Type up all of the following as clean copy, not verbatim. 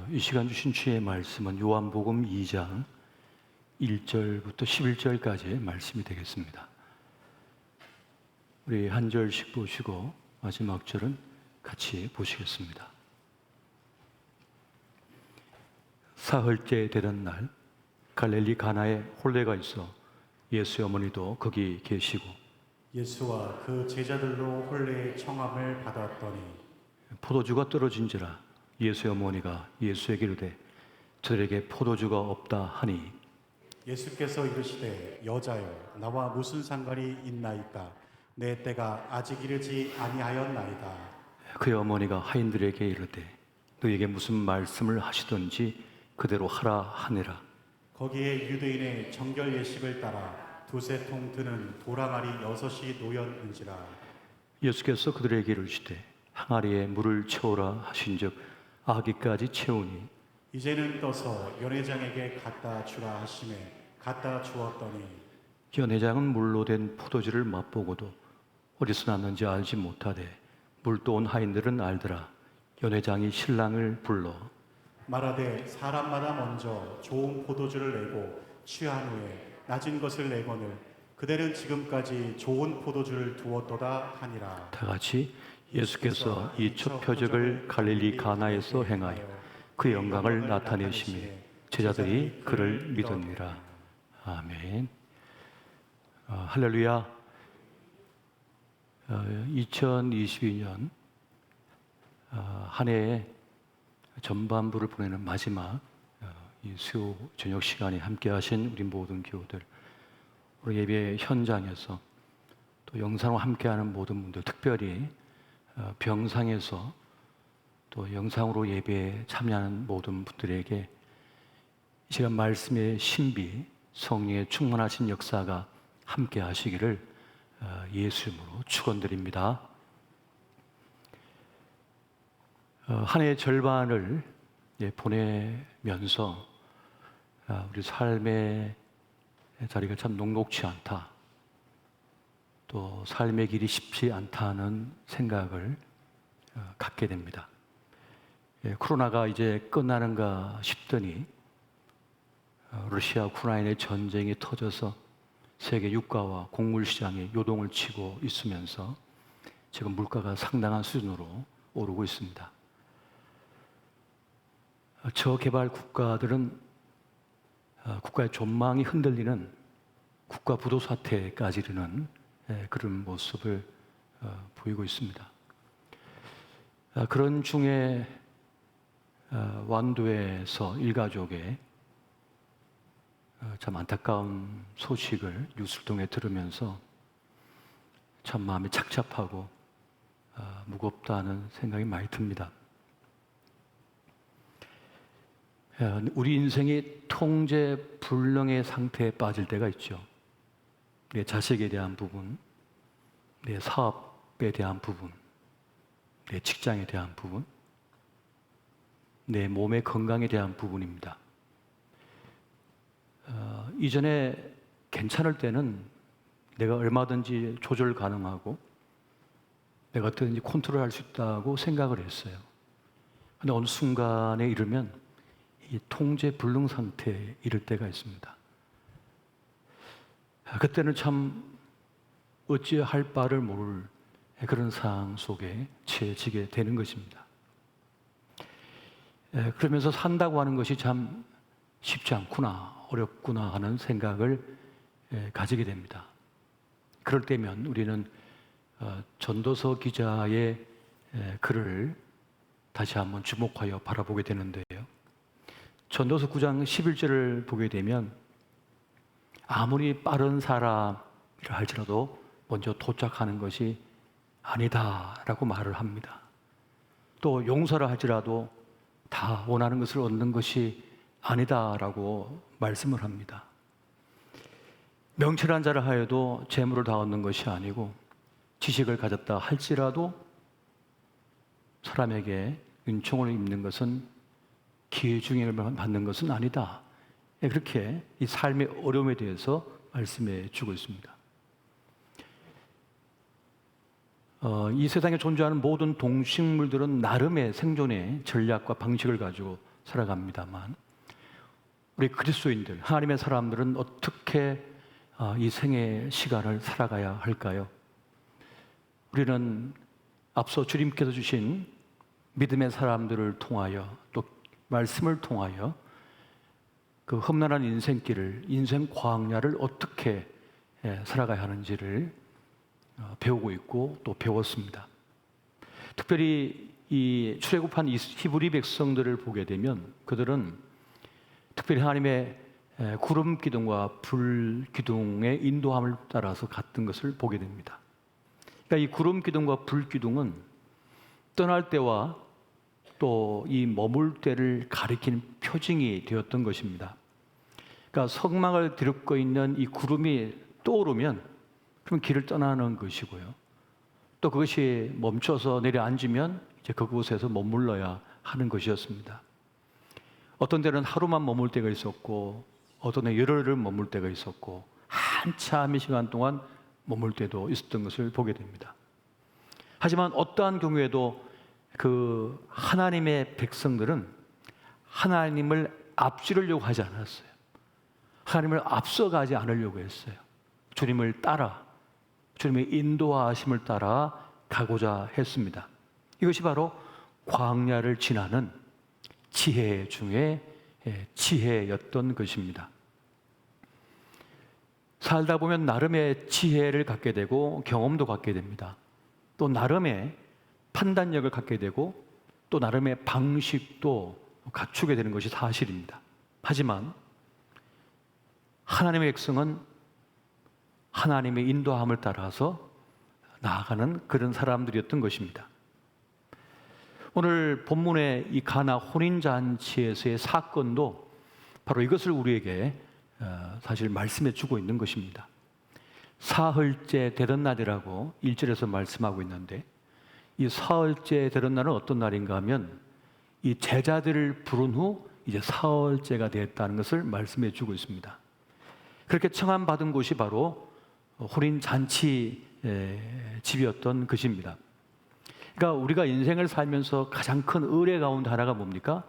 이 시간 주신 주의 말씀은 요한복음 2장 1절부터 11절까지의 말씀이 되겠습니다. 우리 한 절씩 보시고 마지막 절은 같이 보시겠습니다. 사흘째 되던 날 갈릴리 가나에 혼례가 있어 예수의 어머니도 거기 계시고 예수와 그 제자들로 혼례의 청함을 받았더니 포도주가 떨어진지라 예수의 어머니가 예수에게 이르되 저들에게 포도주가 없다 하니 예수께서 이르시되 여자여 나와 무슨 상관이 있나이까 내 때가 아직 이르지 아니하였나이다. 그의 어머니가 하인들에게 이르되 너에게 무슨 말씀을 하시든지 그대로 하라 하니라. 거기에 유대인의 정결 예식을 따라 두세 통 드는 도랑아리 6이 놓였은지라. 예수께서 그들에게 이르시되 항아리에 물을 채우라 하신즉 아기까지 채우니 이제는 떠서 연회장에게 갖다 주라 하시매 갖다 주었더니 연회장은 물로 된 포도주를 맛보고도 어디서 났는지 알지 못하되 물도 온 하인들은 알더라. 연회장이 신랑을 불러 말하되 사람마다 먼저 좋은 포도주를 내고 취한 후에 낮은 것을 내거늘 그대는 지금까지 좋은 포도주를 두었도다 하니라. 다 같이 예수께서 이 첫 표적을 갈릴리 가나에서 행하여 그의 영광을 나타내시며 제자들이 그를 믿었느니라. 아멘. 할렐루야. 2022년 한 해의 전반부를 보내는 마지막 이 수요 저녁 시간에 함께 하신 우리 모든 교우들, 우리 예배 현장에서 또 영상으로 함께하는 모든 분들, 특별히 병상에서 또 영상으로 예배에 참여하는 모든 분들에게 이 시간 말씀의 신비, 성령의 충만하신 역사가 함께 하시기를 예수 이름으로 축원드립니다. 한 해의 절반을 보내면서 우리 삶의 자리가 참 녹록치 않다, 또 삶의 길이 쉽지 않다는 생각을 갖게 됩니다. 코로나가 이제 끝나는가 싶더니 러시아 우크라이나의 전쟁이 터져서 세계 유가와 곡물 시장에 요동을 치고 있으면서 지금 물가가 상당한 수준으로 오르고 있습니다. 저개발 국가들은 국가의 존망이 흔들리는 국가 부도 사태까지 이르는 그런 모습을 보이고 있습니다. 그런 중에 완도에서 일가족의 참 안타까운 소식을 뉴스를 통해 들으면서 참 마음이 착잡하고 무겁다는 생각이 많이 듭니다. 우리 인생이 통제 불능의 상태에 빠질 때가 있죠. 내 자식에 대한 부분, 내 사업에 대한 부분, 내 직장에 대한 부분, 내 몸의 건강에 대한 부분입니다. 이전에 괜찮을 때는 내가 얼마든지 조절 가능하고 내가 어떻게든지 컨트롤할 수 있다고 생각을 했어요. 그런데 어느 순간에 이르면 이 통제 불능 상태에 이를 때가 있습니다. 그때는 참 어찌할 바를 모를 그런 상황 속에 처해지게 되는 것입니다. 그러면서 산다고 하는 것이 참 쉽지 않구나, 어렵구나 하는 생각을 가지게 됩니다. 그럴 때면 우리는 전도서 기자의 글을 다시 한번 주목하여 바라보게 되는데요. 전도서 9장 11절을 보게 되면 아무리 빠른 사람이라 할지라도 먼저 도착하는 것이 아니다라고 말을 합니다. 또 용서를 할지라도 다 원하는 것을 얻는 것이 아니다라고 말씀을 합니다. 명철한 자를 하여도 재물을 다 얻는 것이 아니고 지식을 가졌다 할지라도 사람에게 은총을 입는 것은 기회중행을 받는 것은 아니다. 그렇게 이 삶의 어려움에 대해서 말씀해 주고 있습니다. 이 세상에 존재하는 모든 동식물들은 나름의 생존의 전략과 방식을 가지고 살아갑니다만 우리 그리스도인들, 하나님의 사람들은 어떻게 이 생의 시간을 살아가야 할까요? 우리는 앞서 주님께서 주신 믿음의 사람들을 통하여 또 말씀을 통하여 그 험난한 인생길을, 인생 광야를 어떻게 살아가야 하는지를 배우고 있고 또 배웠습니다. 특별히 이 출애굽한 이 히브리 백성들을 보게 되면 그들은 특별히 하나님의 구름 기둥과 불 기둥의 인도함을 따라서 갔던 것을 보게 됩니다. 그러니까 이 구름 기둥과 불 기둥은 떠날 때와 또 이 머물 때를 가리키는 표징이 되었던 것입니다. 그러니까 성막을 뒤덮고 있는 이 구름이 떠오르면 그럼 길을 떠나는 것이고요. 또 그것이 멈춰서 내려앉으면 이제 그곳에서 머물러야 하는 것이었습니다. 어떤 데는 하루만 머물 때가 있었고 어떤 데 열흘을 머물 때가 있었고 한참의 시간 동안 머물 때도 있었던 것을 보게 됩니다. 하지만 어떠한 경우에도 그 하나님의 백성들은 하나님을 앞지르려고 하지 않았어요. 하나님을 앞서가지 않으려고 했어요. 주님을 따라, 주님의 인도하심을 따라 가고자 했습니다. 이것이 바로 광야를 지나는 지혜 중에 지혜였던 것입니다. 살다 보면 나름의 지혜를 갖게 되고 경험도 갖게 됩니다. 또 나름의 판단력을 갖게 되고 또 나름의 방식도 갖추게 되는 것이 사실입니다. 하지만 하나님의 백성은 하나님의 인도함을 따라서 나아가는 그런 사람들이었던 것입니다. 오늘 본문의 이 가나 혼인잔치에서의 사건도 바로 이것을 우리에게 사실 말씀해 주고 있는 것입니다. 사흘째 되던 날이라고 1절에서 말씀하고 있는데 이 사흘째 되던 날은 어떤 날인가 하면 이 제자들을 부른 후 이제 사흘째가 되었다는 것을 말씀해 주고 있습니다. 그렇게 청함받은 곳이 바로 혼인잔치 집이었던 것입니다. 그러니까 우리가 인생을 살면서 가장 큰 의뢰 가운데 하나가 뭡니까?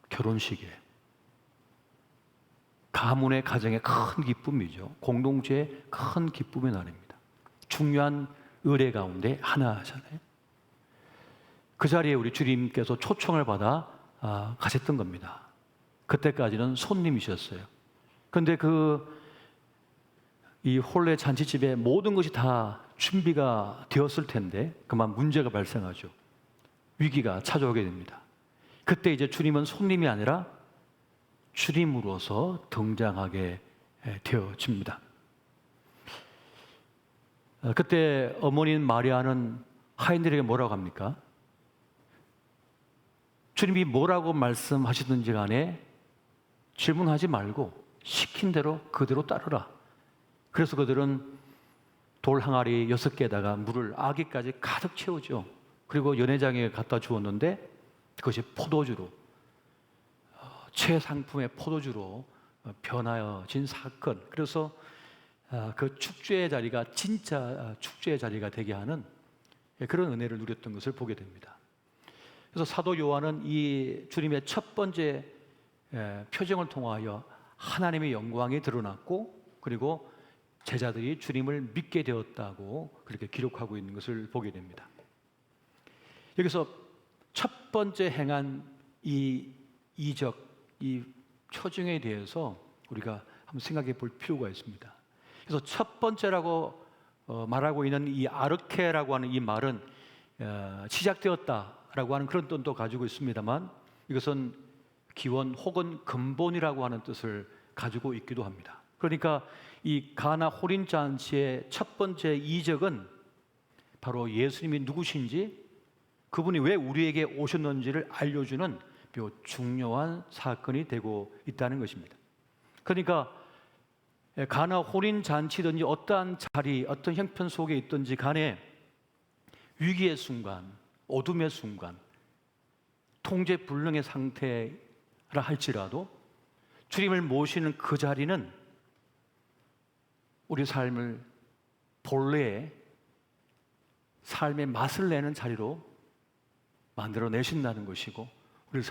결혼식이에요. 가문의 가정의 큰 기쁨이죠. 공동체의 큰 기쁨의 날입니다. 중요한 의뢰 가운데 하나잖아요. 그 자리에 우리 주님께서 초청을 받아 가셨던 겁니다. 그때까지는 손님이셨어요. 그런데 이 혼례 잔치집에 모든 것이 다 준비가 되었을 텐데 그만 문제가 발생하죠. 위기가 찾아오게 됩니다. 그때 이제 주님은 손님이 아니라 주님으로서 등장하게 되어집니다. 그때 어머니인 마리아는 하인들에게 뭐라고 합니까? 주님이 뭐라고 말씀하시든지 간에 질문하지 말고 시킨 대로 그대로 따르라. 그래서 그들은 돌 항아리 6개에다가 물을 아기까지 가득 채우죠. 그리고 연회장에 갖다 주었는데 그것이 포도주로 최상품의 포도주로 변하여진 사건. 그래서 그 축제의 자리가 진짜 축제의 자리가 되게 하는 그런 은혜를 누렸던 것을 보게 됩니다. 그래서 사도 요한은 이 주님의 첫 번째 표정을 통하여 하나님의 영광이 드러났고 그리고 제자들이 주님을 믿게 되었다고 그렇게 기록하고 있는 것을 보게 됩니다. 여기서 첫 번째 행한 이 이적, 이 표징에 대해서 우리가 한번 생각해 볼 필요가 있습니다. 그래서 첫 번째라고 말하고 있는 이 아르케라고 하는 이 말은 시작되었다라고 하는 그런 뜻도 가지고 있습니다만 이것은 기원 혹은 근본이라고 하는 뜻을 가지고 있기도 합니다. 그러니까 이 가나 혼인 잔치의 첫 번째 이적은 바로 예수님이 누구신지 그분이 왜 우리에게 오셨는지를 알려주는 매우 중요한 사건이 되고 있다는 것입니다. 그러니까 가나 혼인 잔치든지 어떠한 자리, 어떤 형편 속에 있든지 간에 위기의 순간, 어둠의 순간, 통제불능의 상태라 할지라도 주님을 모시는 그 자리는 우리 삶을 본래의 삶의 맛을 내는 자리로 만들어내신다는 것이고 우리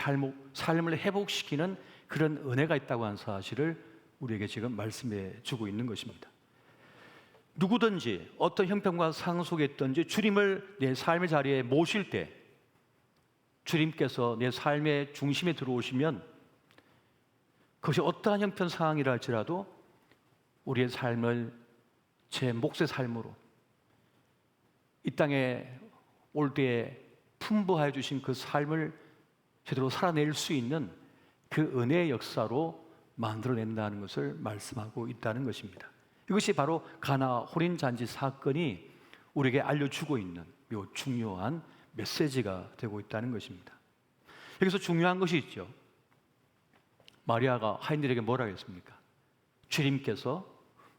삶을 회복시키는 그런 은혜가 있다고 하는 사실을 우리에게 지금 말씀해 주고 있는 것입니다. 누구든지 어떤 형편과 상황 속에 있든지 주님을 내 삶의 자리에 모실 때, 주님께서 내 삶의 중심에 들어오시면 그것이 어떠한 형편 상황이라 할지라도 우리의 삶을 제 몫의 삶으로 이 땅에 올 때에 풍부하여 주신 그 삶을 제대로 살아낼 수 있는 그 은혜의 역사로 만들어낸다는 것을 말씀하고 있다는 것입니다. 이것이 바로 가나 혼인잔치 사건이 우리에게 알려주고 있는 요 중요한 메시지가 되고 있다는 것입니다. 여기서 중요한 것이 있죠. 마리아가 하인들에게 뭐라고 했습니까? 주님께서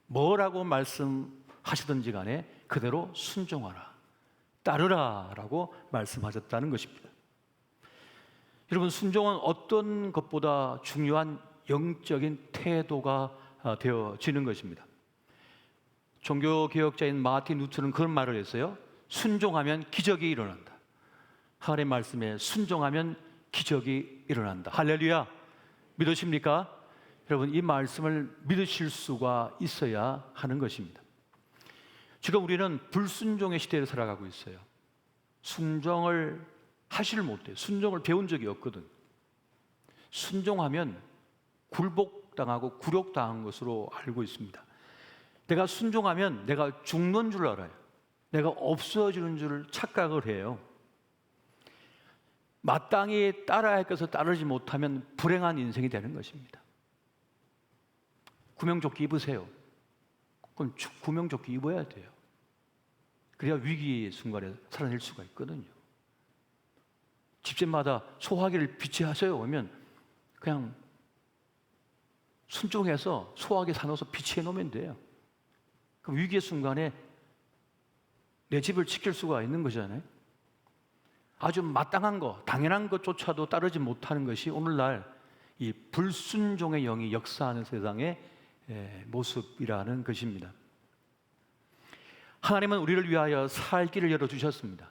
뭐라고 말씀하시든지 간에 그대로 순종하라, 따르라 라고 말씀하셨다는 것입니다. 여러분, 순종은 어떤 것보다 중요한 영적인 태도가 되어지는 것입니다. 종교개혁자인 마틴 루터는 그런 말을 했어요. 순종하면 기적이 일어난다. 하나님의 말씀에 순종하면 기적이 일어난다. 할렐루야! 믿으십니까? 여러분, 이 말씀을 믿으실 수가 있어야 하는 것입니다. 지금 우리는 불순종의 시대를 살아가고 있어요. 순종을 하지를 못해요. 순종을 배운 적이 없거든. 순종하면 굴복당하고 굴욕당한 것으로 알고 있습니다. 내가 순종하면 내가 죽는 줄 알아요. 내가 없어지는 줄 착각을 해요. 마땅히 따라야 할 것을 따르지 못하면 불행한 인생이 되는 것입니다. 구명조끼 입으세요. 그건 구명조끼 입어야 돼요. 그래야 위기의 순간에 살아낼 수가 있거든요. 집집마다 소화기를 비치하세요 하면 그냥 순종해서 소화기 사놓아서 비치해 놓으면 돼요. 그럼 위기의 순간에 내 집을 지킬 수가 있는 거잖아요. 아주 마땅한 것, 당연한 것조차도 따르지 못하는 것이 오늘날 이 불순종의 영이 역사하는 세상의 모습이라는 것입니다. 하나님은 우리를 위하여 살 길을 열어주셨습니다.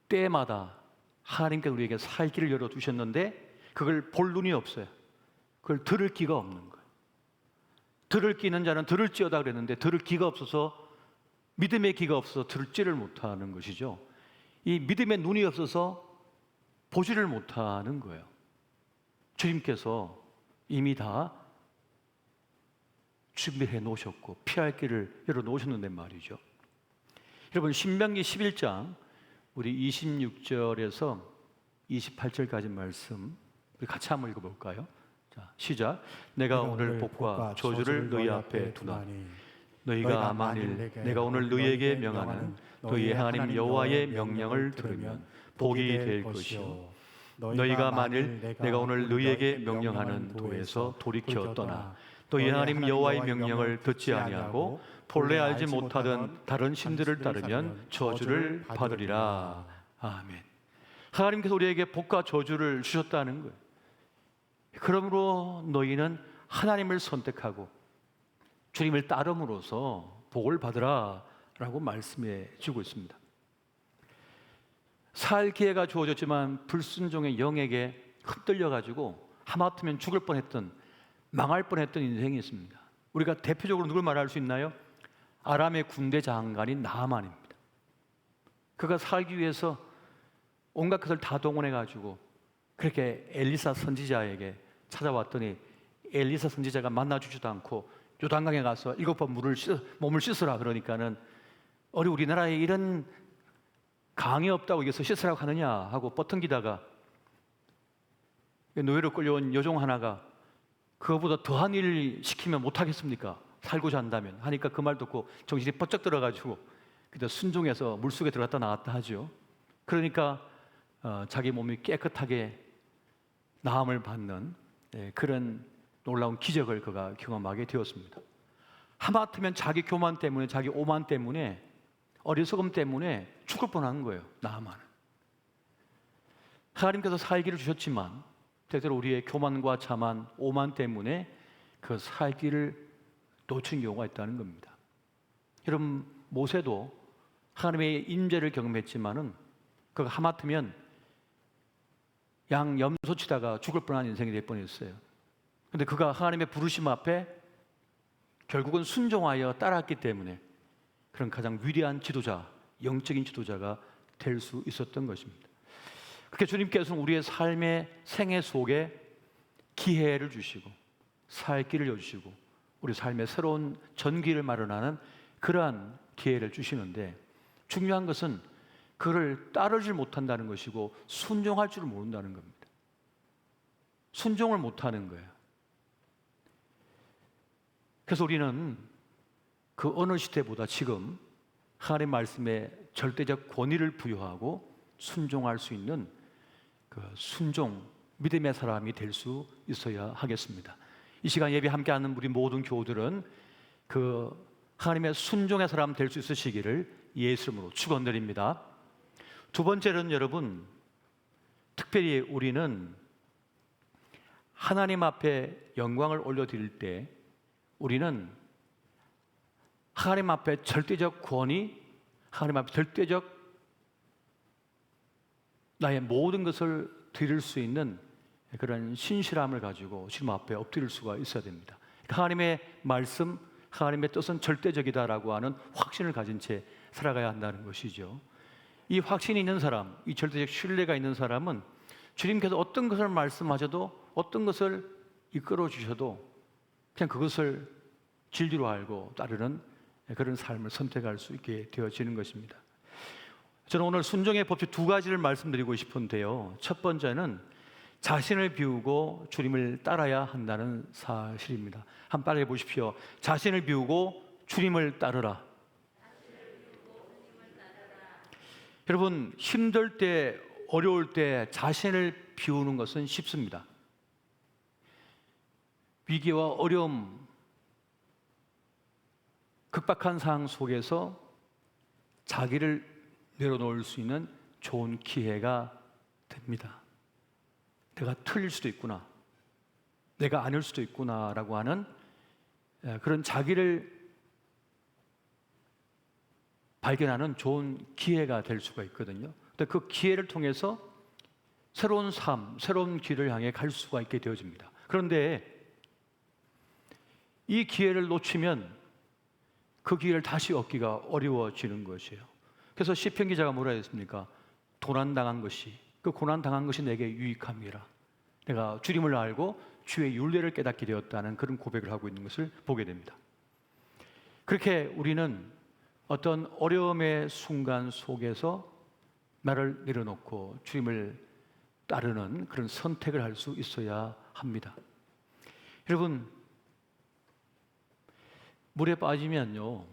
때마다 하나님께 우리에게 살 길을 열어두셨는데 그걸 볼 눈이 없어요. 그걸 들을 귀가 없는 거예요. 들을 귀 있는 자는 들을지어다 그랬는데 들을 귀가 없어서, 믿음의 귀가 없어서 들지를 못하는 것이죠. 이 믿음의 눈이 없어서 보지를 못하는 거예요. 주님께서 이미 다 준비해 놓으셨고 피할 길을 열어 놓으셨는데 말이죠. 여러분, 신명기 11장 우리 26절에서 28절까지 말씀 우리 같이 한번 읽어볼까요? 자, 시작. 내가 오늘 복과 저주를 너희 앞에 두나니 너희가 만일 내가 오늘 너희에게 명하는 너희의 하나님 여호와의 명령을 들으면 복이 될 것이요, 너희가 만일 내가 오늘 너희에게 명령하는 도에서 돌이켜 떠나 너희 하나님 여호와의 명령을 듣지 아니하고 본래 알지 못하던 다른 신들을 따르면 저주를 받으리라. 아멘. 하나님께서 우리에게 복과 저주를 주셨다는 거예요. 그러므로 너희는 하나님을 선택하고 주님을 따름으로써 복을 받으라 라고 말씀해 주고 있습니다. 살 기회가 주어졌지만 불순종의 영에게 흔들려가지고 하마터면 죽을 뻔했던, 망할 뻔했던 인생이 있습니다. 우리가 대표적으로 누굴 말할 수 있나요? 아람의 군대 장관인 나아만입니다. 그가 살기 위해서 온갖 것을 다 동원해가지고 그렇게 엘리사 선지자에게 찾아왔더니 엘리사 선지자가 만나주지도 않고 요단강에 가서 7번 몸을 씻으라 그러니까는 우리나라에 이런 강이 없다고 여기서 씻으라고 하느냐 하고 뻗통기다가 노예로 끌려온 여종 하나가 그거보다 더한 일 시키면 못하겠습니까? 살고자 한다면 하니까 그 말 듣고 정신이 번쩍 들어가지고 그때 순종해서 물속에 들어갔다 나왔다 하죠. 그러니까 자기 몸이 깨끗하게 나음을 받는 그런 놀라운 기적을 그가 경험하게 되었습니다. 하마터면 자기 교만 때문에, 자기 오만 때문에, 어리석음 때문에 죽을 뻔한 거예요. 나아만은. 하나님께서 살기를 주셨지만 때때로 우리의 교만과 자만, 오만 때문에 그 살기를 놓친 경우가 있다는 겁니다. 여러분, 모세도 하나님의 임재를 경험했지만은 그가 하마터면 양 염소 치다가 죽을 뻔한 인생이 될 뻔했어요. 근데 그가 하나님의 부르심 앞에 결국은 순종하여 따랐기 때문에 그런 가장 위대한 지도자, 영적인 지도자가 될 수 있었던 것입니다. 그렇게 주님께서는 우리의 삶의 생애 속에 기회를 주시고 살 길을 여주시고 우리 삶의 새로운 전기를 마련하는 그러한 기회를 주시는데, 중요한 것은 그를 따르질 못한다는 것이고 순종할 줄을 모른다는 겁니다. 순종을 못하는 거예요. 그래서 우리는 그 어느 시대보다 지금 하나님 말씀에 절대적 권위를 부여하고 순종할 수 있는 그 순종, 믿음의 사람이 될 수 있어야 하겠습니다. 이 시간 예배 함께하는 우리 모든 교우들은 그 하나님의 순종의 사람 될 수 있으시기를 예수 이름으로 축원드립니다. 두 번째는 여러분, 특별히 우리는 하나님 앞에 영광을 올려드릴 때 우리는 하나님 앞에 절대적 권위, 하나님 앞에 절대적 나의 모든 것을 드릴 수 있는 그런 신실함을 가지고 주님 앞에 엎드릴 수가 있어야 됩니다. 하나님의 말씀, 하나님의 뜻은 절대적이다라고 하는 확신을 가진 채 살아가야 한다는 것이죠. 이 확신이 있는 사람, 이 절대적 신뢰가 있는 사람은 주님께서 어떤 것을 말씀하셔도, 어떤 것을 이끌어 주셔도 그냥 그것을 진리로 알고 따르는 그런 삶을 선택할 수 있게 되어지는 것입니다. 저는 오늘 순종의 법칙 두 가지를 말씀드리고 싶은데요. 첫 번째는 자신을 비우고 주님을 따라야 한다는 사실입니다. 한번 따라해 보십시오. 자신을 비우고 주님을 따르라. 여러분, 힘들 때, 어려울 때 자신을 비우는 것은 쉽습니다. 위기와 어려움, 급박한 상황 속에서 자기를 내려놓을 수 있는 좋은 기회가 됩니다. 내가 틀릴 수도 있구나, 내가 아닐 수도 있구나라고 하는 그런 자기를 발견하는 좋은 기회가 될 수가 있거든요. 근데 그 기회를 통해서 새로운 삶, 새로운 길을 향해 갈 수가 있게 되어집니다. 그런데 이 기회를 놓치면 그 기회를 다시 얻기가 어려워지는 것이에요. 그래서 시편 기자가 뭐라 했습니까? 고난당한 것이, 그 고난당한 것이 내게 유익함이라. 내가 주님을 알고 주의 율례를 깨닫게 되었다는 그런 고백을 하고 있는 것을 보게 됩니다. 그렇게 우리는 어떤 어려움의 순간 속에서 나를 내려놓고 주님을 따르는 그런 선택을 할 수 있어야 합니다. 여러분, 물에 빠지면요,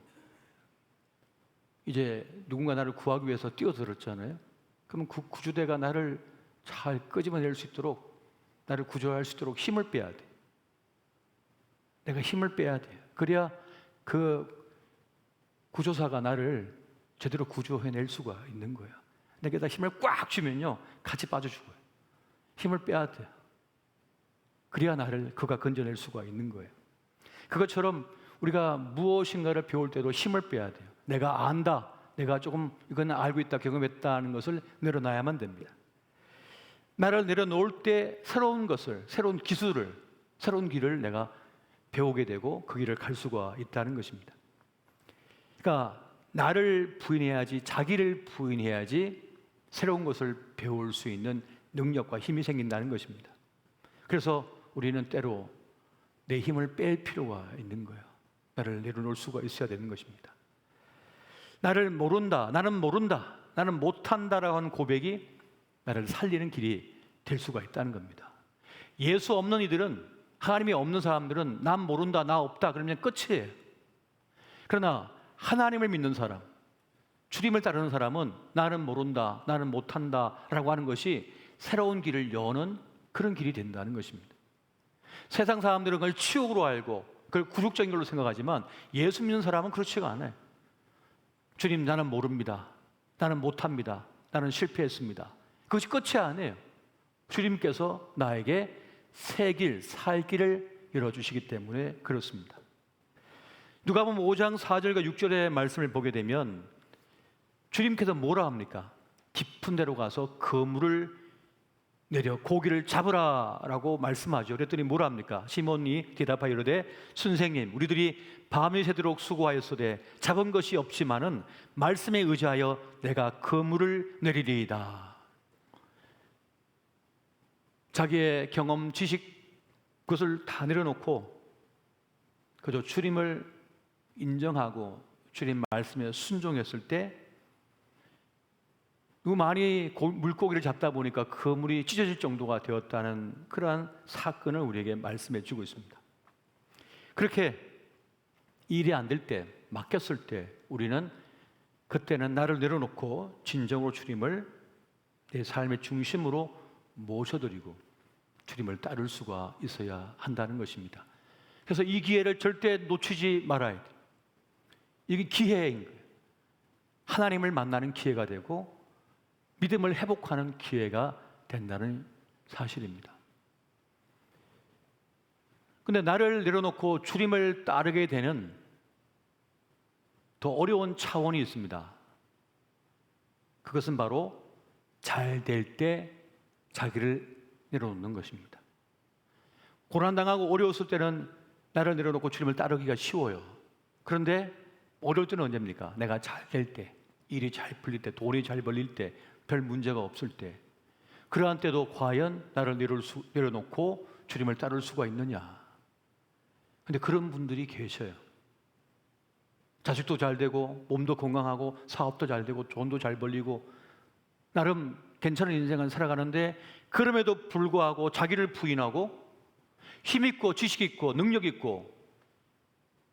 이제 누군가 나를 구하기 위해서 뛰어들었잖아요. 그러면 그 구조대가 나를 잘 끄집어낼 수 있도록, 나를 구조할 수 있도록 힘을 빼야 돼. 내가 힘을 빼야 돼요. 그래야 그 구조사가 나를 제대로 구조해낼 수가 있는 거예요. 내게다 힘을 꽉 주면요, 같이 빠져 죽어요. 힘을 빼야 돼요. 그래야 나를 그가 건져낼 수가 있는 거예요. 그것처럼 우리가 무엇인가를 배울 때도 힘을 빼야 돼요. 내가 안다, 내가 조금 이건 알고 있다, 경험했다는 것을 내려놔야만 됩니다. 나를 내려놓을 때 새로운 것을, 새로운 기술을, 새로운 길을 내가 배우게 되고 그 길을 갈 수가 있다는 것입니다. 그러니까 나를 부인해야지, 자기를 부인해야지 새로운 것을 배울 수 있는 능력과 힘이 생긴다는 것입니다. 그래서 우리는 때로 내 힘을 뺄 필요가 있는 거예요. 나를 내려놓을 수가 있어야 되는 것입니다. 나를 모른다, 나는 모른다, 나는 못한다라고 하는 고백이 나를 살리는 길이 될 수가 있다는 겁니다. 예수 없는 이들은, 하나님이 없는 사람들은 난 모른다, 나 없다 그러면 끝이에요. 그러나 하나님을 믿는 사람, 주님을 따르는 사람은 나는 모른다, 나는 못한다 라고 하는 것이 새로운 길을 여는 그런 길이 된다는 것입니다. 세상 사람들은 그걸 치욕으로 알고 그걸 굴욕적인 걸로 생각하지만 예수 믿는 사람은 그렇지가 않아요. 주님, 나는 모릅니다, 나는 못합니다, 나는 실패했습니다. 그것이 끝이 아니에요. 주님께서 나에게 새 길, 살 길을 열어주시기 때문에 그렇습니다. 누가복음 5장 4절과 6절의 말씀을 보게 되면 주님께서 뭐라 합니까? 깊은 데로 가서 그물을 내려 고기를 잡으라라고 말씀하죠. 그랬더니 뭐라 합니까? 시몬이 대답하여 이르되 선생님 우리들이 밤이 새도록 수고하였으되 잡은 것이 없지만은 말씀에 의지하여 내가 그물을 내리리이다. 자기의 경험, 지식 그것을 다 내려놓고 그저 주님을 인정하고 주님 말씀에 순종했을 때 너무 많이 물고기를 잡다 보니까 그물이 찢어질 정도가 되었다는 그러한 사건을 우리에게 말씀해 주고 있습니다. 그렇게 일이 안 될 때, 맡겼을 때 우리는 그때는 나를 내려놓고 진정으로 주님을 내 삶의 중심으로 모셔드리고 주님을 따를 수가 있어야 한다는 것입니다. 그래서 이 기회를 절대 놓치지 말아야 돼요. 이게 기회인 거예요. 하나님을 만나는 기회가 되고 믿음을 회복하는 기회가 된다는 사실입니다. 근데 나를 내려놓고 주님을 따르게 되는 더 어려운 차원이 있습니다. 그것은 바로 잘 될 때 자기를 내려놓는 것입니다. 고난당하고 어려웠을 때는 나를 내려놓고 주님을 따르기가 쉬워요. 그런데 어려울 때는 언제입니까? 내가 잘 될 때, 일이 잘 풀릴 때, 돈이 잘 벌릴 때, 별 문제가 없을 때, 그러한 때도 과연 나를 내려놓고 주님을 따를 수가 있느냐? 근데 그런 분들이 계셔요. 자식도 잘 되고 몸도 건강하고 사업도 잘 되고 돈도 잘 벌리고 나름 괜찮은 인생을 살아가는데 그럼에도 불구하고 자기를 부인하고 힘 있고 지식 있고 능력 있고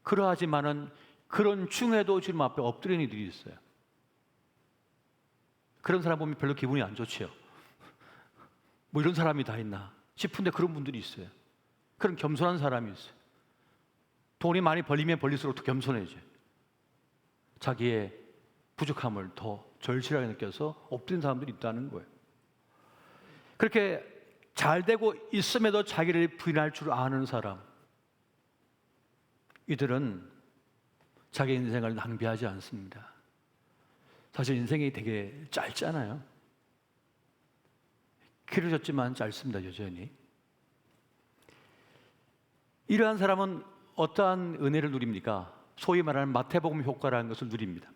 그러하지만은 그런 중에도 주님 앞에 엎드리는 이들이 있어요. 그런 사람 보면 별로 기분이 안 좋지요. 뭐 이런 사람이 다 있나 싶은데 그런 분들이 있어요. 그런 겸손한 사람이 있어요. 돈이 많이 벌리면 벌릴수록 더 겸손해져요. 자기의 부족함을 더 절실하게 느껴서 엎드린 사람들이 있다는 거예요. 그렇게 잘 되고 있음에도 자기를 부인할 줄 아는 사람, 이들은 자기 인생을 낭비하지 않습니다. 사실 인생이 되게 짧잖아요. 길어졌지만 짧습니다, 여전히. 이러한 사람은 어떠한 은혜를 누립니까? 소위 말하는 마태복음 효과라는 것을 누립니다.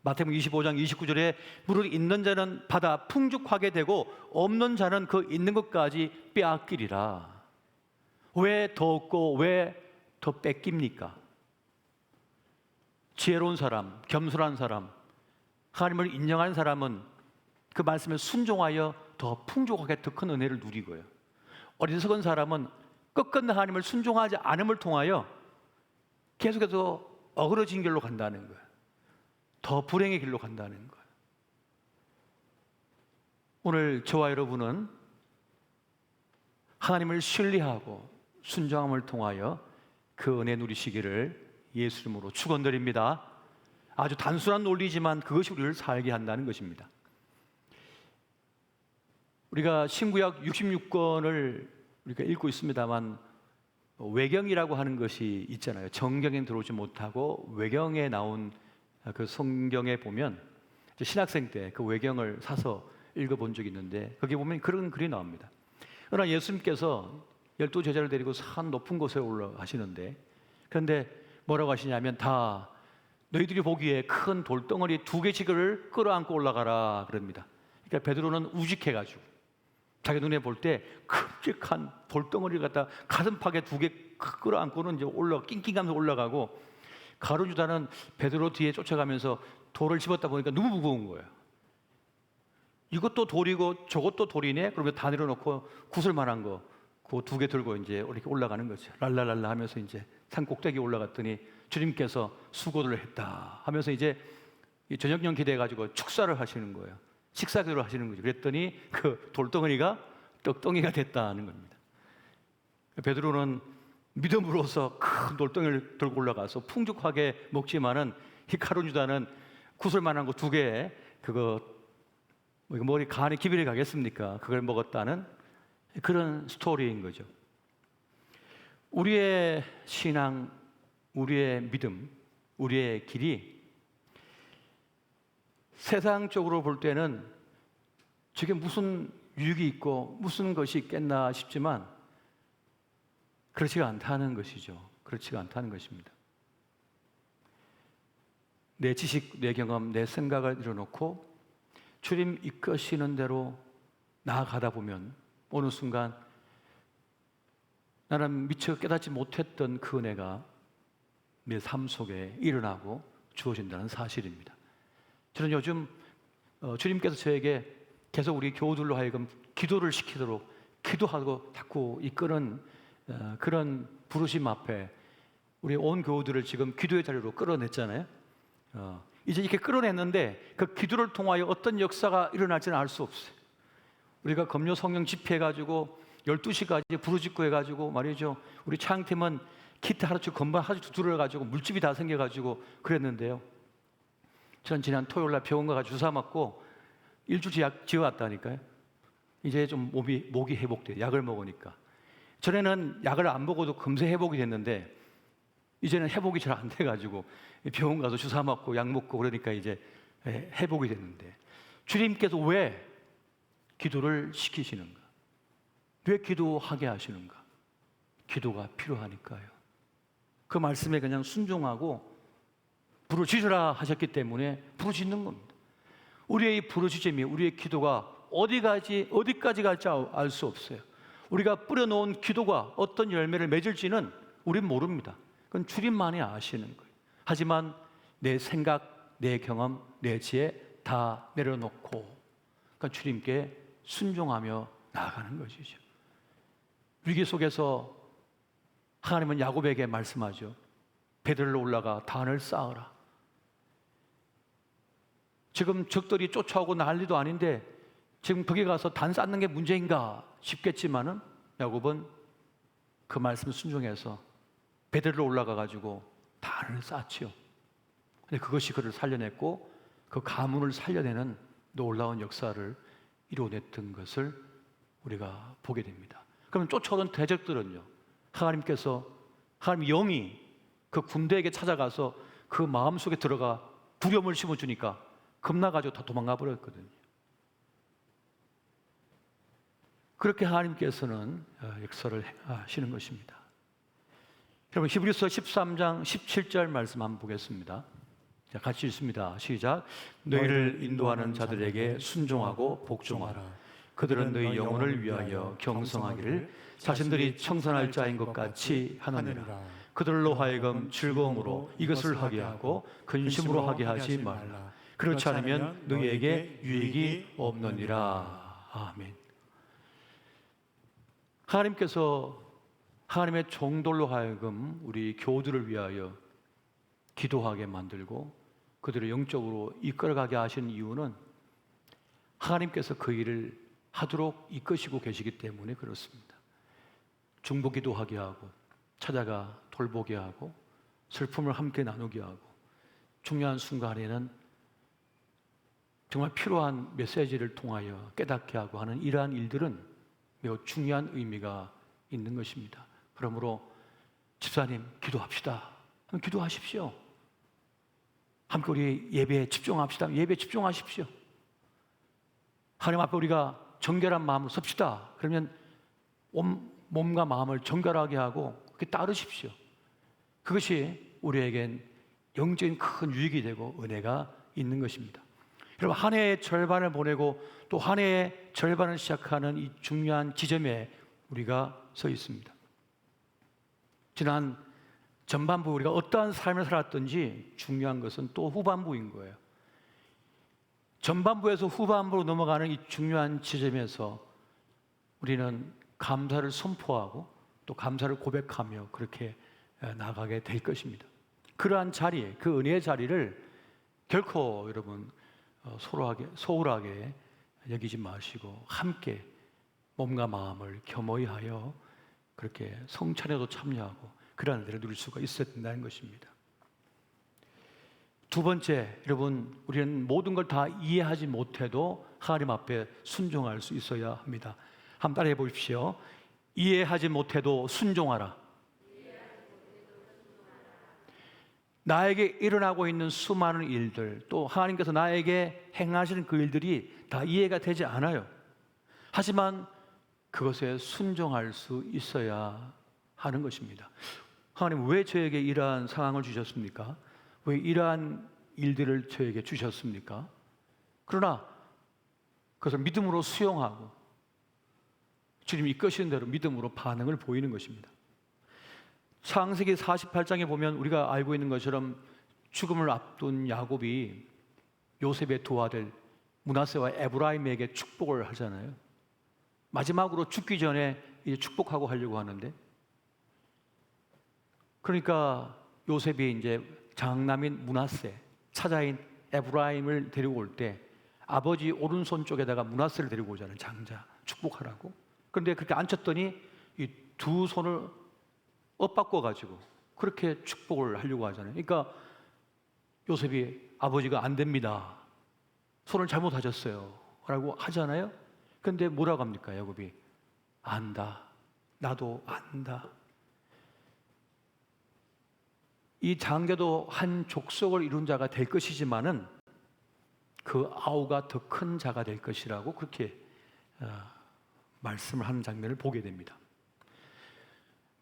마태복음 25장 29절에 무릇 있는 자는 받아 풍족하게 되고 없는 자는 그 있는 것까지 빼앗기리라. 왜 더 얻고 왜 더 뺏깁니까? 지혜로운 사람, 겸손한 사람, 하나님을 인정하는 사람은 그 말씀에 순종하여 더 풍족하게 더 큰 은혜를 누리고요. 어리석은 사람은 끝끝내 하나님을 순종하지 않음을 통하여 계속해서 어그러진 길로 간다는 거예요. 더 불행의 길로 간다는 거예요. 오늘 저와 여러분은 하나님을 신뢰하고 순종함을 통하여 그 은혜 누리시기를 예수 이름으로 축원드립니다. 아주 단순한 논리지만 그것이 우리를 살게 한다는 것입니다. 우리가 신구약 66권을 우리가 읽고 있습니다만 외경이라고 하는 것이 있잖아요. 정경에 들어오지 못하고 외경에 나온 그 성경에 보면 신학생 때 그 외경을 사서 읽어본 적이 있는데 거기 보면 그런 글이 나옵니다. 그러나 예수님께서 12제자를 데리고 산 높은 곳에 올라가시는데 그런데 뭐라고 하시냐면 다 너희들이 보기에 큰 돌덩어리 2개씩을 끌어안고 올라가라 그럽니다. 그러니까 베드로는 우직해가지고 자기 눈에 볼 때 큼직한 돌덩어리를 갖다 가슴팍에 2개 끌어안고는 이제 낑낑하면서 올라가고 가룟 유다는 베드로 뒤에 쫓아가면서 돌을 집었다 보니까 너무 무거운 거예요. 이것도 돌이고 저것도 돌이네? 그러면 다 내려놓고 구슬만한 거 그거 2개 들고 이제 이렇게 올라가는 거죠. 랄랄랄라 하면서 이제 산 꼭대기 올라갔더니 주님께서 수고를 했다 하면서 이제 저녁용 기대해가지고 축사를 하시는 거예요. 식사기도를 하시는 거죠. 그랬더니 그 돌덩어리가 떡덩이가 됐다는 겁니다. 베드로는 믿음으로서 큰 돌덩이를 들고 올라가서 풍족하게 먹지만은 이 가룟 유다는 구슬만한 거 2개 그거 머리 간에 기별이 가겠습니까? 그걸 먹었다는 그런 스토리인 거죠. 우리의 신앙, 우리의 믿음, 우리의 길이 세상적으로 볼 때는 저게 무슨 유익이 있고 무슨 것이 있겠나 싶지만 그렇지가 않다는 것이죠. 그렇지가 않다는 것입니다. 내 지식, 내 경험, 내 생각을 이뤄놓고 주님 이끄시는 대로 나아가다 보면 어느 순간 나는 미처 깨닫지 못했던 그 은혜가 내 삶 속에 일어나고 주어진다는 사실입니다. 저는 요즘 주님께서 저에게 계속 우리 교우들로 하여금 기도를 시키도록 기도하고 자꾸 이끄는 그런 부르심 앞에 우리 온 교우들을 지금 기도의 자리로 끌어냈잖아요. 이제 이렇게 끌어냈는데 그 기도를 통하여 어떤 역사가 일어날지는 알 수 없어요. 우리가 금요 성령 집회해가지고 12시까지 부르짖고 해가지고 말이죠. 우리 차양팀은 키트 하루치 건반 하루치 두드려가지고 물집이 다 생겨가지고 그랬는데요. 전 지난 토요일날 병원 가서 주사 맞고 일주일치 약 지어왔다니까요. 이제 좀 목이 회복돼요. 약을 먹으니까. 전에는 약을 안 먹어도 금세 회복이 됐는데 이제는 회복이 잘 안 돼가지고 병원 가서 주사 맞고 약 먹고 그러니까 이제 회복이 됐는데 주님께서 왜 기도를 시키시는가? 왜 기도하게 하시는가? 기도가 필요하니까요. 그 말씀에 그냥 순종하고 부르짖으라 하셨기 때문에 부르짖는 겁니다. 우리의 이 부르짖음이 우리의 기도가 어디까지 갈지 알 수 없어요. 우리가 뿌려놓은 기도가 어떤 열매를 맺을지는 우린 모릅니다. 그건 주님만이 아시는 거예요. 하지만 내 생각, 내 경험, 내 지혜 다 내려놓고 그러니까 주님께 순종하며 나아가는 것이죠. 위기 속에서 하나님은 야곱에게 말씀하죠. 베들로 올라가 단을 쌓으라. 지금 적들이 쫓아오고 난리도 아닌데 지금 거기 가서 단 쌓는 게 문제인가 싶겠지만은 야곱은 그 말씀 순종해서 베들로 올라가 가지고 단을 쌓지요. 근데 그것이 그를 살려냈고 그 가문을 살려내는 놀라운 역사를 이루어냈던 것을 우리가 보게 됩니다. 그러면 쫓아오던 대적들은요, 하나님 영이 그 군대에게 찾아가서 그 마음속에 들어가 두려움을 심어주니까 겁나가지고 다 도망가 버렸거든요. 그렇게 하나님께서는 역사를 행하시는 것입니다. 여러분 히브리서 13장 17절 말씀 한번 보겠습니다. 자, 같이 읽습니다. 시작. 너희를 인도하는 자들에게 순종하고 복종하라. 그들은 너희 영혼을 위하여 경성하기를 자신들이 청산할 자인 것 같이 하느니라. 그들로 하여금 즐거움으로 이것을 하게 하고 근심으로 하게 하지 말라. 그렇지 않으면 너희에게 유익이 없느니라. 아멘. 하나님께서 하나님의 종들로 하여금 우리 교우들을 위하여 기도하게 만들고 그들을 영적으로 이끌어가게 하신 이유는 하나님께서 그 일을 하도록 이끄시고 계시기 때문에 그렇습니다. 중보기도 하게 하고 찾아가 돌보게 하고 슬픔을 함께 나누게 하고 중요한 순간에는 정말 필요한 메시지를 통하여 깨닫게 하고 하는 이러한 일들은 매우 중요한 의미가 있는 것입니다. 그러므로 집사님 기도합시다. 기도하십시오. 함께 우리 예배에 집중합시다. 예배에 집중하십시오. 하나님 앞에 우리가 정결한 마음으로 섭시다. 그러면 몸과 마음을 정결하게 하고 그렇게 따르십시오. 그것이 우리에겐 영적인 큰 유익이 되고 은혜가 있는 것입니다. 여러분 한 해의 절반을 보내고 또 한 해의 절반을 시작하는 이 중요한 지점에 우리가 서 있습니다. 지난 전반부 우리가 어떠한 삶을 살았든지 중요한 것은 또 후반부인 거예요. 전반부에서 후반부로 넘어가는 이 중요한 지점에서 우리는 감사를 선포하고 또 감사를 고백하며 그렇게 나가게 될 것입니다. 그러한 자리, 그 은혜의 자리를 결코 여러분 소홀하게 여기지 마시고 함께 몸과 마음을 겸허히 하여 그렇게 성찬에도 참여하고 그러한 은혜를 누릴 수가 있어야 된다는 것입니다. 두 번째, 여러분 우리는 모든 걸 다 이해하지 못해도 하나님 앞에 순종할 수 있어야 합니다. 한번 따라해 보십시오. 이해하지 못해도 순종하라. 나에게 일어나고 있는 수많은 일들, 또 하나님께서 나에게 행하시는 그 일들이 다 이해가 되지 않아요. 하지만 그것에 순종할 수 있어야 하는 것입니다. 하나님, 왜 저에게 이러한 상황을 주셨습니까? 왜 이러한 일들을 저에게 주셨습니까? 그러나 그것을 믿음으로 수용하고 주님이 이끄시는 대로 믿음으로 반응을 보이는 것입니다. 창세기 48장에 보면 우리가 알고 있는 것처럼 죽음을 앞둔 야곱이 요셉의 두 아들 므낫세와 에브라임에게 축복을 하잖아요. 마지막으로 죽기 전에 이제 축복하고 하려고 하는데, 그러니까 요셉이 이제 장남인 므낫세, 차자인 에브라임을 데리고 올 때 아버지 오른손 쪽에다가 므낫세를 데리고 오잖아요. 장자 축복하라고. 그런데 그렇게 앉혔더니 이 두 손을 엇바꿔 가지고 그렇게 축복을 하려고 하잖아요. 그러니까 요셉이 아버지가 안 됩니다, 손을 잘못하셨어요 라고 하잖아요. 그런데 뭐라고 합니까? 야곱이 안다, 나도 안다. 이 장자도 한 족속을 이룬 자가 될 것이지만은 그 아우가 더 큰 자가 될 것이라고 그렇게 말씀을 하는 장면을 보게 됩니다.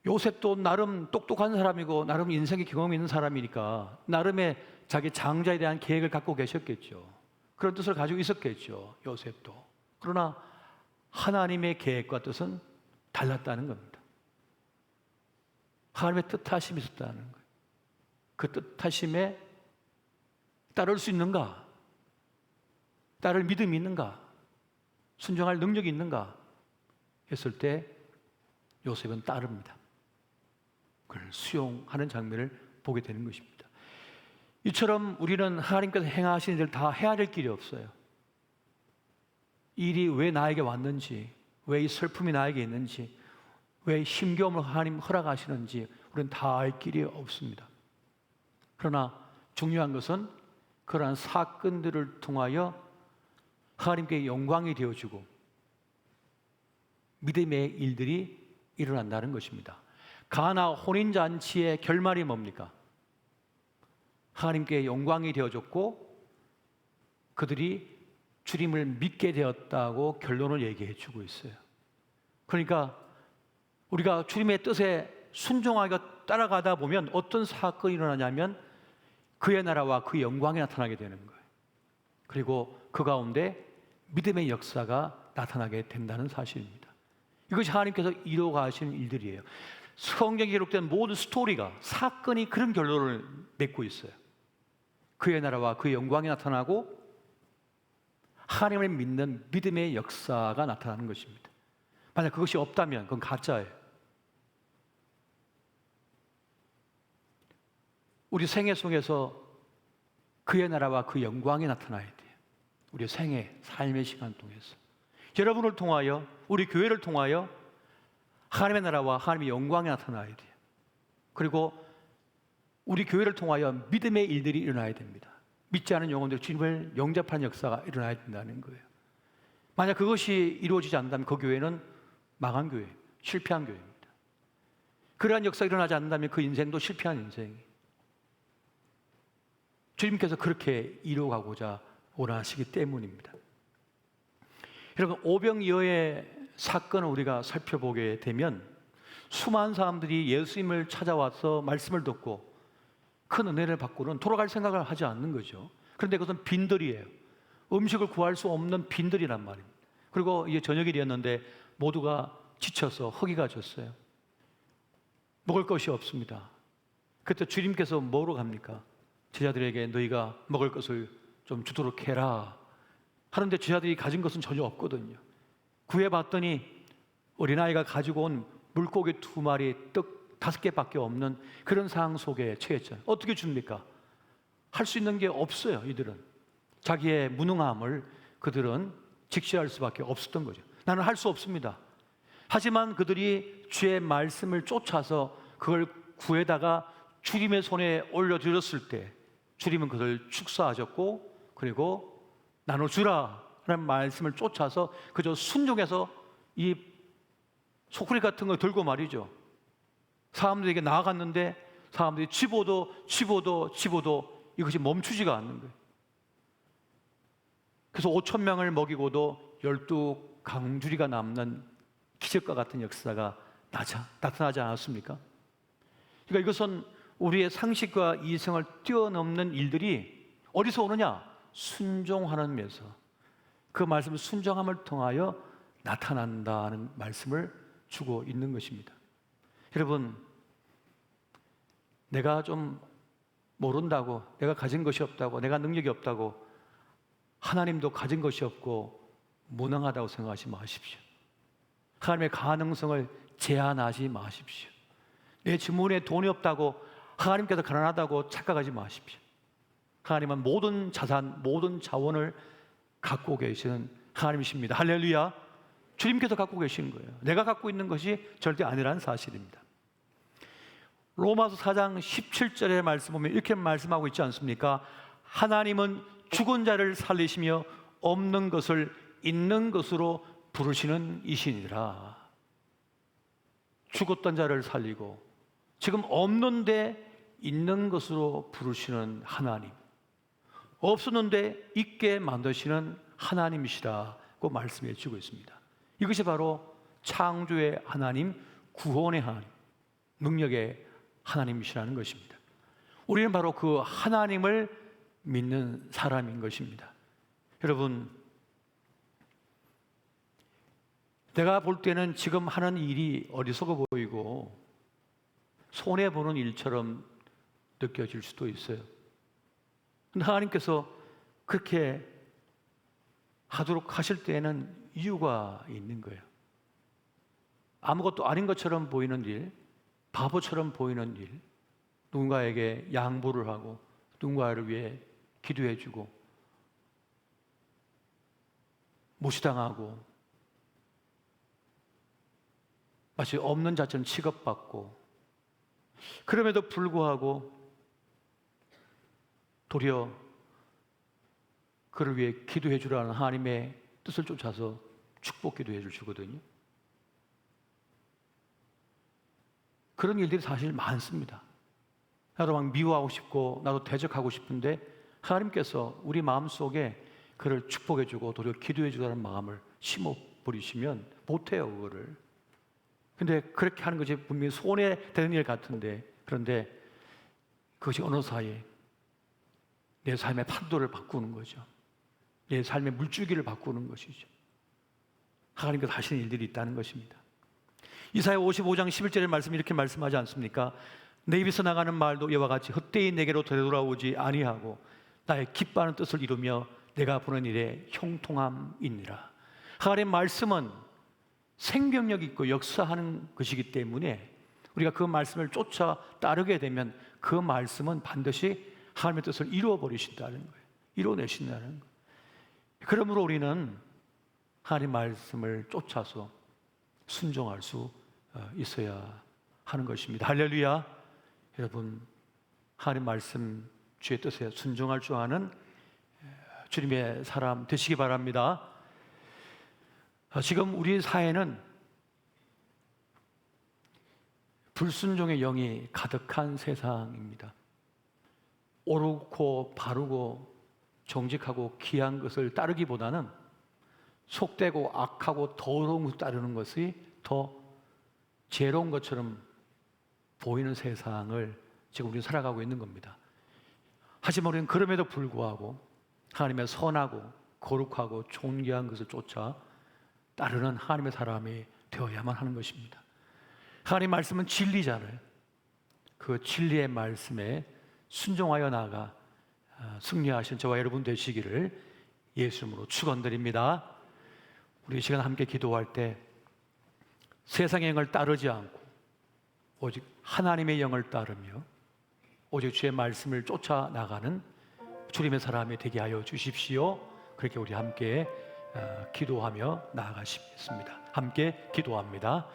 요셉도 나름 똑똑한 사람이고 나름 인생의 경험이 있는 사람이니까 나름의 자기 장자에 대한 계획을 갖고 계셨겠죠. 그런 뜻을 가지고 있었겠죠, 요셉도. 그러나 하나님의 계획과 뜻은 달랐다는 겁니다. 하나님의 뜻하심이 있었다는 거예요. 그 뜻하심에 따를 수 있는가? 따를 믿음이 있는가? 순종할 능력이 있는가? 했을 때 요셉은 따릅니다. 그걸 수용하는 장면을 보게 되는 것입니다. 이처럼 우리는 하나님께서 행하시는 일을 다 헤아릴 길이 없어요. 일이 왜 나에게 왔는지, 왜 이 슬픔이 나에게 있는지, 왜 힘겨움을 하나님 허락하시는지 우리는 다 알 길이 없습니다. 그러나 중요한 것은 그러한 사건들을 통하여 하나님께 영광이 되어주고 믿음의 일들이 일어난다는 것입니다. 가나 혼인잔치의 결말이 뭡니까? 하나님께 영광이 되어졌고 그들이 주님을 믿게 되었다고 결론을 얘기해 주고 있어요. 그러니까 우리가 주님의 뜻에 순종하게 따라가다 보면 어떤 사건이 일어나냐면 그의 나라와 그 영광이 나타나게 되는 거예요. 그리고 그 가운데 믿음의 역사가 나타나게 된다는 사실입니다. 이것이 하나님께서 이루어가시는 일들이에요. 성경에 기록된 모든 스토리가, 사건이 그런 결론을 맺고 있어요. 그의 나라와 그의 영광이 나타나고 하나님을 믿는 믿음의 역사가 나타나는 것입니다. 만약 그것이 없다면 그건 가짜예요. 우리 생애 속에서 그의 나라와 그 영광이 나타나야 돼요. 우리 생애, 삶의 시간 통해서 여러분을 통하여, 우리 교회를 통하여 하나님의 나라와 하나님의 영광이 나타나야 돼요. 그리고 우리 교회를 통하여 믿음의 일들이 일어나야 됩니다. 믿지 않은 영혼들 주님을 영접하는 역사가 일어나야 된다는 거예요. 만약 그것이 이루어지지 않는다면 그 교회는 망한 교회, 실패한 교회입니다. 그러한 역사가 일어나지 않는다면 그 인생도 실패한 인생이에요. 주님께서 그렇게 이루어가고자 원하시기 때문입니다. 여러분, 오병이어의 사건을 우리가 살펴보게 되면 수많은 사람들이 예수님을 찾아와서 말씀을 듣고 큰 은혜를 받고는 돌아갈 생각을 하지 않는 거죠. 그런데 그것은 빈들이에요. 음식을 구할 수 없는 빈들이란 말입니다. 그리고 이제 저녁이 되었는데 모두가 지쳐서 허기가 졌어요. 먹을 것이 없습니다. 그때 주님께서 뭐로 갑니까? 제자들에게 너희가 먹을 것을 좀 주도록 해라 하는데 제자들이 가진 것은 전혀 없거든요. 구해봤더니 어린아이가 가지고 온 물고기 2마리, 떡 5개밖에 없는 그런 상황 속에 처했잖아요. 어떻게 줍니까? 할 수 있는 게 없어요. 이들은 자기의 무능함을 그들은 직시할 수밖에 없었던 거죠. 나는 할 수 없습니다. 하지만 그들이 주의 말씀을 쫓아서 그걸 구해다가 주님의 손에 올려드렸을 때 주님은 그들을 축사하셨고 그리고 나눠주라 라는 말씀을 쫓아서 그저 순종해서 이 소쿠리 같은 걸 들고 말이죠. 사람들에게 나아갔는데 사람들이 집어도 이것이 멈추지가 않는 거예요. 그래서 5,000명을 먹이고도 12 강주리가 남는 기적과 같은 역사가 나타나지 않았습니까? 그러니까 이것은 우리의 상식과 이성을 뛰어넘는 일들이 어디서 오느냐? 순종하는 면에서, 그 말씀을 순종함을 통하여 나타난다는 말씀을 주고 있는 것입니다. 여러분, 내가 좀 모른다고, 내가 가진 것이 없다고, 내가 능력이 없다고, 하나님도 가진 것이 없고 무능하다고 생각하지 마십시오. 하나님의 가능성을 제한하지 마십시오. 내 주머니에 돈이 없다고 하나님께서 가난하다고 착각하지 마십시오. 하나님은 모든 자산, 모든 자원을 갖고 계시는 하나님이십니다. 할렐루야. 주님께서 갖고 계신 거예요. 내가 갖고 있는 것이 절대 아니라는 사실입니다. 로마서 4장 17절의 말씀 보면 이렇게 말씀하고 있지 않습니까? 하나님은 죽은 자를 살리시며 없는 것을 있는 것으로 부르시는 이시니라. 죽었던 자를 살리고 지금 없는데 있는 것으로 부르시는 하나님, 없었는데 있게 만드시는 하나님이시라고 말씀해 주고 있습니다. 이것이 바로 창조의 하나님, 구원의 하나님, 능력의 하나님이시라는 것입니다. 우리는 바로 그 하나님을 믿는 사람인 것입니다. 여러분, 내가 볼 때는 지금 하는 일이 어리석어 보이고 손해보는 일처럼 느껴질 수도 있어요. 근데 하나님께서 그렇게 하도록 하실 때에는 이유가 있는 거예요. 아무것도 아닌 것처럼 보이는 일, 바보처럼 보이는 일, 누군가에게 양보를 하고 누군가를 위해 기도해주고 무시당하고 마치 없는 자처럼 취급받고, 그럼에도 불구하고 도리어 그를 위해 기도해 주라는 하나님의 뜻을 쫓아서 축복 기도해 주시거든요. 그런 일들이 사실 많습니다. 나도 막 미워하고 싶고 나도 대적하고 싶은데 하나님께서 우리 마음속에 그를 축복해 주고 도리어 기도해 주라는 마음을 심어버리시면 못해요, 그거를. 근데 그렇게 하는 것이 분명히 손해되는 일 같은데, 그런데 그것이 어느 사이에 내 삶의 판도를 바꾸는 거죠. 내 삶의 물줄기를 바꾸는 것이죠. 하나님께서 하시는 일들이 있다는 것입니다. 이사야 55장 11절의 말씀이 이렇게 말씀하지 않습니까? 내 입에서 나가는 말도 이와 같이 헛되이 내게로 되돌아오지 아니하고 나의 기뻐하는 뜻을 이루며 내가 보는 일에 형통함이니라. 하나님의 말씀은 생명력 있고 역사하는 것이기 때문에 우리가 그 말씀을 쫓아 따르게 되면 그 말씀은 반드시 하나님의 뜻을 이루어 버리신다는 거예요. 이루어내신다는 거예요. 그러므로 우리는 하나님 말씀을 쫓아서 순종할 수 있어야 하는 것입니다. 할렐루야. 여러분, 하나님 말씀 주의 뜻에 순종할 줄 아는 주님의 사람 되시기 바랍니다. 지금 우리 사회는 불순종의 영이 가득한 세상입니다. 옳고 바르고 정직하고 귀한 것을 따르기보다는 속되고 악하고 더러운 것을 따르는 것이 더 죄로운 것처럼 보이는 세상을 지금 우리는 살아가고 있는 겁니다. 하지만 우리는 그럼에도 불구하고 하나님의 선하고 거룩하고 존귀한 것을 쫓아 따르는 하나님의 사람이 되어야만 하는 것입니다. 하나님 말씀은 진리잖아요. 그 진리의 말씀에 순종하여 나아가 승리하신 저와 여러분 되시기를 예수 이름으로 축원드립니다. 우리 이 시간 함께 기도할 때 세상의 영을 따르지 않고 오직 하나님의 영을 따르며 오직 주의 말씀을 쫓아 나가는 주님의 사람이 되게 하여 주십시오. 그렇게 우리 함께 기도하며 나아가시겠습니다. 함께 기도합니다.